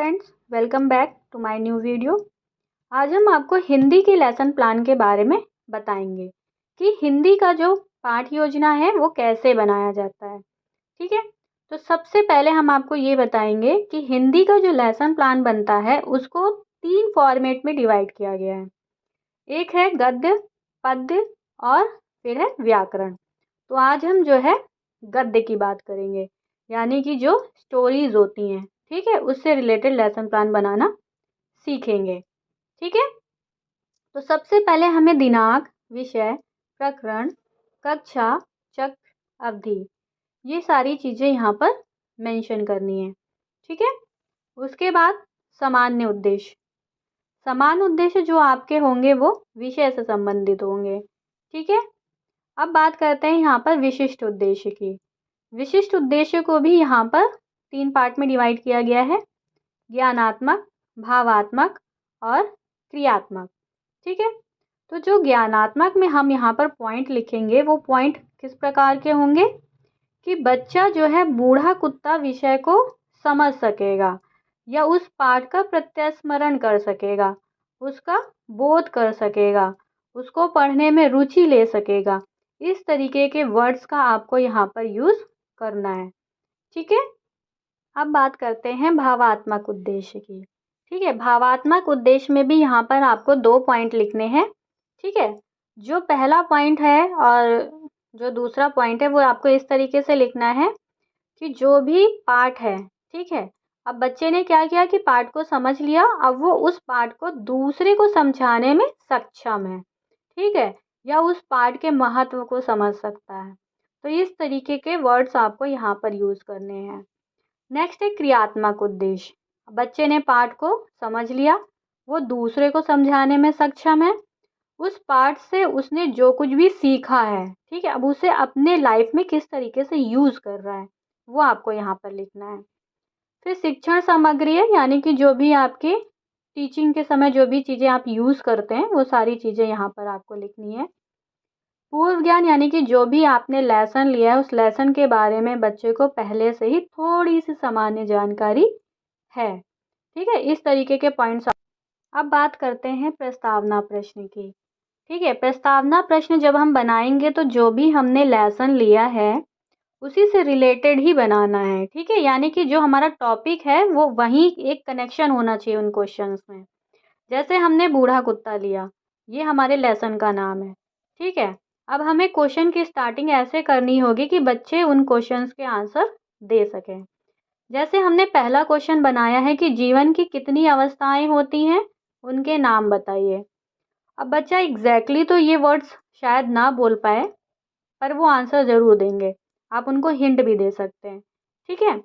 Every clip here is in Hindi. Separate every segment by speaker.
Speaker 1: Friends, welcome back to my new video. आज हम आपको हिंदी के लेसन प्लान के बारे में बताएंगे कि हिंदी का जो पाठ योजना है वो कैसे बनाया जाता है। ठीक है, तो सबसे पहले हम आपको ये बताएंगे कि हिंदी का जो लेसन प्लान बनता है उसको 3 फॉर्मेट में डिवाइड किया गया है। एक है गद्य, पद्य और फिर है व्याकरण। तो आज हम जो है गद्य की बात करेंगे, यानी कि जो स्टोरीज होती हैं, ठीक है, उससे रिलेटेड लेसन प्लान बनाना सीखेंगे। ठीक है, तो सबसे पहले हमें दिनांक, विषय, प्रकरण, कक्षा, चक्र, अवधि, ये सारी चीज़ें यहाँ पर मेंशन करनी है। ठीक है, उसके बाद सामान्य उद्देश्य। समान उद्देश्य जो आपके होंगे वो विषय से संबंधित होंगे। ठीक है, अब बात करते हैं यहाँ पर विशिष्ट उद्देश्य की। विशिष्ट उद्देश्य को भी यहाँ पर 3 पार्ट में डिवाइड किया गया है, ज्ञानात्मक, भावात्मक और क्रियात्मक। ठीक है, तो जो ज्ञानात्मक में हम यहाँ पर पॉइंट लिखेंगे वो पॉइंट किस प्रकार के होंगे कि बच्चा जो है बूढ़ा कुत्ता विषय को समझ सकेगा या उस पाठ का प्रत्यस्मरण कर सकेगा, उसका बोध कर सकेगा, उसको पढ़ने में रुचि ले सकेगा। इस तरीके के वर्ड्स का आपको यहाँ पर यूज़ करना है। ठीक है, अब बात करते हैं भावात्मक उद्देश्य की। ठीक है, भावात्मक उद्देश्य में भी यहाँ पर आपको 2 पॉइंट लिखने हैं। ठीक है, जो पहला पॉइंट है और जो दूसरा पॉइंट है वो आपको इस तरीके से लिखना है कि जो भी पाठ है, ठीक है, अब बच्चे ने क्या किया कि पाठ को समझ लिया, अब वो उस पाठ को दूसरे को समझाने में सक्षम है। ठीक है, या उस पाठ के महत्व को समझ सकता है। तो इस तरीके के वर्ड्स आपको यहाँ पर यूज़ करने हैं। नेक्स्ट है क्रियात्मक उद्देश्य। बच्चे ने पाठ को समझ लिया, वो दूसरे को समझाने में सक्षम है, उस पाठ से उसने जो कुछ भी सीखा है, ठीक है, अब उसे अपने लाइफ में किस तरीके से यूज़ कर रहा है वो आपको यहाँ पर लिखना है। फिर शिक्षण सामग्री है, यानी कि जो भी आपके टीचिंग के समय जो भी चीज़ें आप यूज़ करते हैं वो सारी चीज़ें यहाँ पर आपको लिखनी है। पूर्व ज्ञान, यानी कि जो भी आपने लेसन लिया है उस लेसन के बारे में बच्चे को पहले से ही थोड़ी सी सामान्य जानकारी है। ठीक है, इस तरीके के पॉइंट्स। अब बात करते हैं प्रस्तावना प्रश्न की। ठीक है, प्रस्तावना प्रश्न जब हम बनाएंगे तो जो भी हमने लेसन लिया है उसी से रिलेटेड ही बनाना है। ठीक है, यानी कि जो हमारा टॉपिक है वो वहीं एक कनेक्शन होना चाहिए उन क्वेश्चंस में। जैसे हमने बूढ़ा कुत्ता लिया, ये हमारे लेसन का नाम है। ठीक है, अब हमें क्वेश्चन की स्टार्टिंग ऐसे करनी होगी कि बच्चे उन क्वेश्चंस के आंसर दे सकें। जैसे हमने पहला क्वेश्चन बनाया है कि जीवन की कितनी अवस्थाएं होती हैं, उनके नाम बताइए। अब बच्चा एग्जैक्टली तो ये वर्ड्स शायद ना बोल पाए, पर वो आंसर ज़रूर देंगे। आप उनको हिंट भी दे सकते हैं। ठीक है,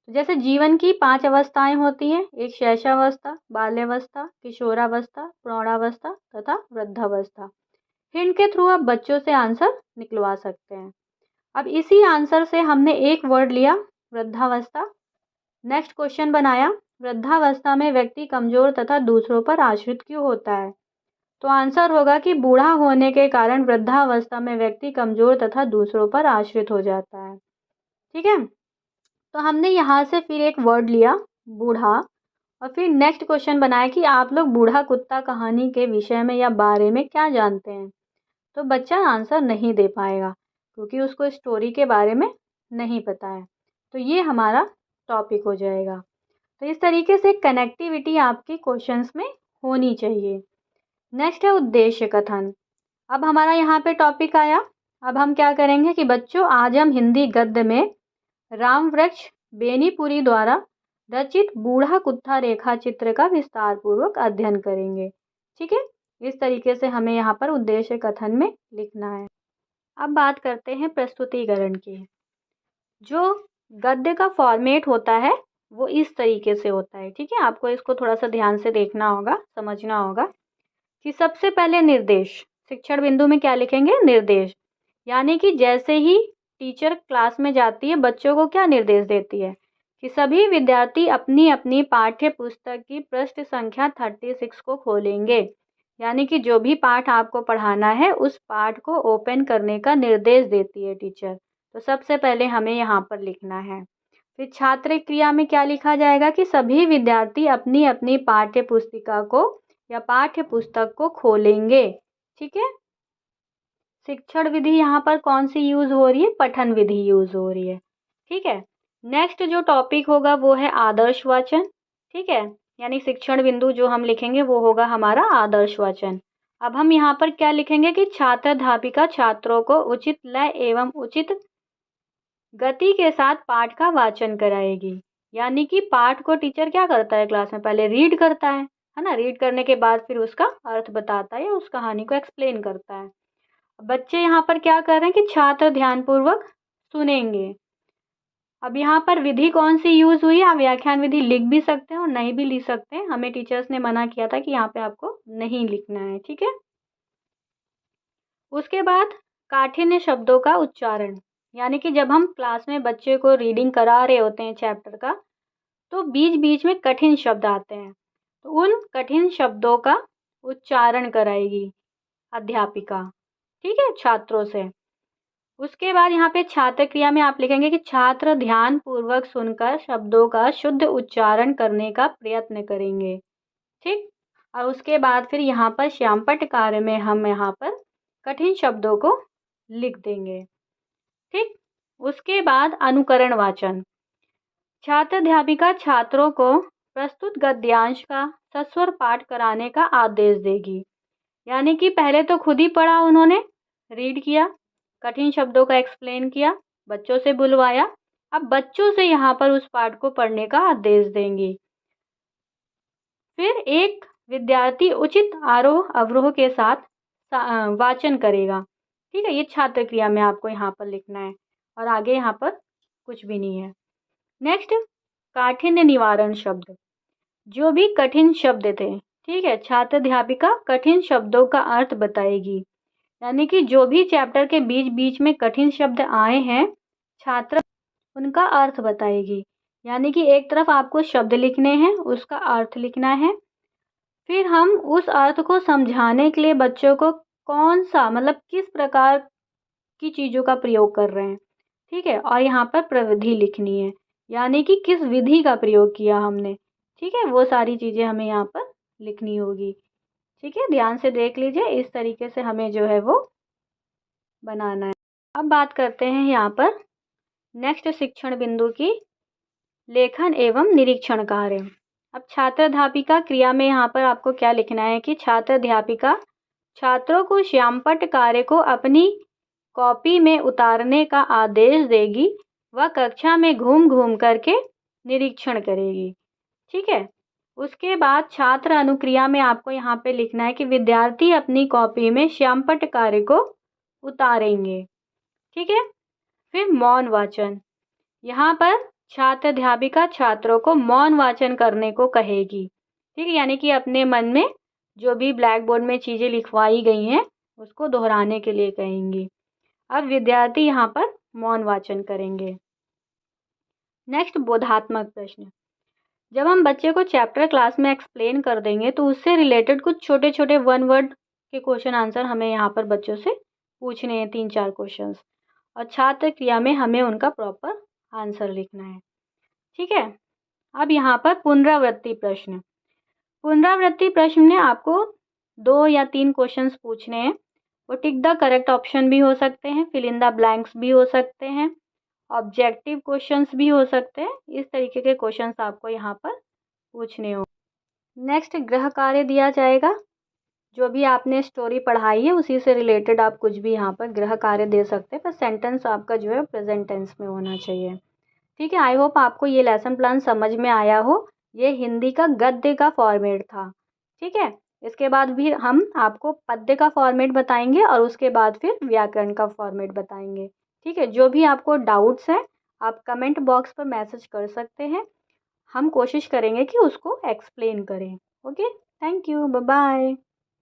Speaker 1: जैसे जीवन की 5 अवस्थाएं होती हैं, एक शैशवावस्था, बाल्यावस्था, किशोरावस्था, प्रौढ़ावस्था तथा वृद्धावस्था। हिंट के थ्रू आप बच्चों से आंसर निकलवा सकते हैं। अब इसी आंसर से हमने एक वर्ड लिया, वृद्धावस्था। नेक्स्ट क्वेश्चन बनाया, वृद्धावस्था में व्यक्ति कमजोर तथा दूसरों पर आश्रित क्यों होता है? तो आंसर होगा कि बूढ़ा होने के कारण वृद्धावस्था में व्यक्ति कमजोर तथा दूसरों पर आश्रित हो जाता है। ठीक है, तो हमने यहाँ से फिर एक वर्ड लिया, बूढ़ा, और फिर नेक्स्ट क्वेश्चन बनाया कि आप लोग बूढ़ा कुत्ता कहानी के विषय में या बारे में क्या जानते हैं? तो बच्चा आंसर नहीं दे पाएगा क्योंकि उसको स्टोरी के बारे में नहीं पता है। तो ये हमारा टॉपिक हो जाएगा। तो इस तरीके से कनेक्टिविटी आपकी क्वेश्चंस में होनी चाहिए। नेक्स्ट है उद्देश्य कथन। अब हमारा यहाँ पे टॉपिक आया। अब हम क्या करेंगे कि बच्चों आज हम हिंदी गद्य में राम वृक्ष बेनीपुरी द्वारा रचित बूढ़ा कुत्ता रेखा चित्र का विस्तार पूर्वक अध्ययन करेंगे। ठीक है, इस तरीके से हमें यहाँ पर उद्देश्य कथन में लिखना है। अब बात करते हैं प्रस्तुतिकरण की। जो गद्य का फॉर्मेट होता है वो इस तरीके से होता है। ठीक है, आपको इसको थोड़ा सा ध्यान से देखना होगा, समझना होगा कि सबसे पहले निर्देश, शिक्षण बिंदु में क्या लिखेंगे? निर्देश, यानी कि जैसे ही टीचर क्लास में जाती है बच्चों को क्या निर्देश देती है कि सभी विद्यार्थी अपनी अपनी पाठ्य पुस्तक की पृष्ठ संख्या 36 को खोलेंगे। यानी कि जो भी पाठ आपको पढ़ाना है उस पाठ को ओपन करने का निर्देश देती है टीचर। तो सबसे पहले हमें यहाँ पर लिखना है। फिर छात्र क्रिया में क्या लिखा जाएगा कि सभी विद्यार्थी अपनी अपनी पाठ्य पुस्तिका को या पाठ्य पुस्तक को खोलेंगे। ठीक है, शिक्षण विधि यहाँ पर कौन सी यूज हो रही है? पठन विधि यूज हो रही है। ठीक है, नेक्स्ट जो टॉपिक होगा वो है आदर्श वाचन। ठीक है, यानी शिक्षण बिंदु जो हम लिखेंगे वो होगा हमारा आदर्श वाचन। अब हम यहाँ पर क्या लिखेंगे कि छात्र अध्यापिका छात्रों को उचित लय एवं उचित गति के साथ पाठ का वाचन कराएगी। यानी कि पाठ को टीचर क्या करता है क्लास में? पहले रीड करता है ना। रीड करने के बाद फिर उसका अर्थ बताता है या उस कहानी को एक्सप्लेन करता है। बच्चे यहाँ पर क्या कर रहे हैं कि छात्र ध्यानपूर्वक सुनेंगे। अब यहाँ पर विधि कौन सी यूज हुई है? आप व्याख्यान विधि लिख भी सकते हैं और नहीं भी लिख सकते हैं। हमें टीचर्स ने मना किया था कि यहाँ पे आपको नहीं लिखना है। ठीक है, उसके बाद काठिन्य शब्दों का उच्चारण। यानी कि जब हम क्लास में बच्चे को रीडिंग करा रहे होते हैं चैप्टर का, तो बीच बीच में कठिन शब्द आते हैं, तो उन कठिन शब्दों का उच्चारण कराएगी अध्यापिका। ठीक है, छात्रों से। उसके बाद यहाँ पे छात्र क्रिया में आप लिखेंगे कि छात्र ध्यान पूर्वक सुनकर शब्दों का शुद्ध उच्चारण करने का प्रयत्न करेंगे। ठीक, और उसके बाद फिर यहाँ पर श्यामपट्ट कार्य में हम यहाँ पर कठिन शब्दों को लिख देंगे। ठीक, उसके बाद अनुकरण वाचन। छात्र अध्यापिका छात्रों को प्रस्तुत गद्यांश का सस्वर पाठ कराने का आदेश देगी। यानी कि पहले तो खुद ही पढ़ा उन्होंने, रीड किया, कठिन शब्दों का एक्सप्लेन किया, बच्चों से बुलवाया, अब बच्चों से यहाँ पर उस पाठ को पढ़ने का आदेश देंगी। फिर एक विद्यार्थी उचित आरोह अवरोह के साथ वाचन करेगा। ठीक है, ये छात्र क्रिया में आपको यहाँ पर लिखना है और आगे यहाँ पर कुछ भी नहीं है। नेक्स्ट, काठिन्य निवारण शब्द। जो भी कठिन शब्द थे, ठीक है, छात्र अध्यापिका कठिन शब्दों का अर्थ बताएगी। यानी कि जो भी चैप्टर के बीच बीच में कठिन शब्द आए हैं, छात्र उनका अर्थ बताएगी। यानी कि एक तरफ आपको शब्द लिखने हैं, उसका अर्थ लिखना है। फिर हम उस अर्थ को समझाने के लिए बच्चों को कौन सा मतलब किस प्रकार की चीज़ों का प्रयोग कर रहे हैं। ठीक है, और यहाँ पर प्रविधि लिखनी है, यानी कि किस विधि का प्रयोग किया हमने। ठीक है, वो सारी चीज़ें हमें यहाँ पर लिखनी होगी। ठीक है, ध्यान से देख लीजिए, इस तरीके से हमें जो है वो बनाना है। अब बात करते हैं यहाँ पर नेक्स्ट शिक्षण बिंदु की, लेखन एवं निरीक्षण कार्य। अब छात्र अध्यापिका क्रिया में यहाँ पर आपको क्या लिखना है कि छात्र अध्यापिका छात्रों को श्यामपट्ट कार्य को अपनी कॉपी में उतारने का आदेश देगी। वह कक्षा में घूम घूम करके निरीक्षण करेगी। ठीक है, उसके बाद छात्र अनुक्रिया में आपको यहाँ पे लिखना है कि विद्यार्थी अपनी कॉपी में श्यामपट्ट कार्य को उतारेंगे। ठीक है, फिर मौन वाचन। यहाँ पर छात्र अध्यापिका छात्रों को मौन वाचन करने को कहेगी। ठीक है, यानी कि अपने मन में जो भी ब्लैक बोर्ड में चीज़ें लिखवाई गई हैं उसको दोहराने के लिए कहेंगी। अब विद्यार्थी यहाँ पर मौन वाचन करेंगे। नेक्स्ट, बोधात्मक प्रश्न। जब हम बच्चे को चैप्टर क्लास में एक्सप्लेन कर देंगे तो उससे रिलेटेड कुछ छोटे छोटे वन वर्ड के क्वेश्चन आंसर हमें यहाँ पर बच्चों से पूछने हैं, 3-4 क्वेश्चंस, और छात्र क्रिया में हमें उनका प्रॉपर आंसर लिखना है। ठीक है, अब यहाँ पर पुनरावृत्ति प्रश्न। पुनरावृत्ति प्रश्न में आपको 2 या 3 क्वेश्चंस पूछने हैं। वो टिक द करेक्ट ऑप्शन भी हो सकते हैं, फिल इन द ब्लैंक्स भी हो सकते हैं, ऑब्जेक्टिव क्वेश्चंस भी हो सकते हैं। इस तरीके के क्वेश्चंस आपको यहाँ पर पूछने हो। नेक्स्ट, गृह कार्य दिया जाएगा। जो भी आपने स्टोरी पढ़ाई है उसी से रिलेटेड आप कुछ भी यहाँ पर गृह कार्य दे सकते हैं, पर सेंटेंस आपका जो है प्रेजेंट टेंस में होना चाहिए। ठीक है, आई होप आपको ये लेसन प्लान समझ में आया हो। ये हिंदी का गद्य का फॉर्मेट था। ठीक है, इसके बाद भी हम आपको पद्य का फॉर्मेट बताएंगे और उसके बाद फिर व्याकरण का फॉर्मेट बताएंगे। ठीक है, जो भी आपको डाउट्स हैं आप कमेंट बॉक्स पर मैसेज कर सकते हैं, हम कोशिश करेंगे कि उसको एक्सप्लेन करें। Okay, thank you, bye bye.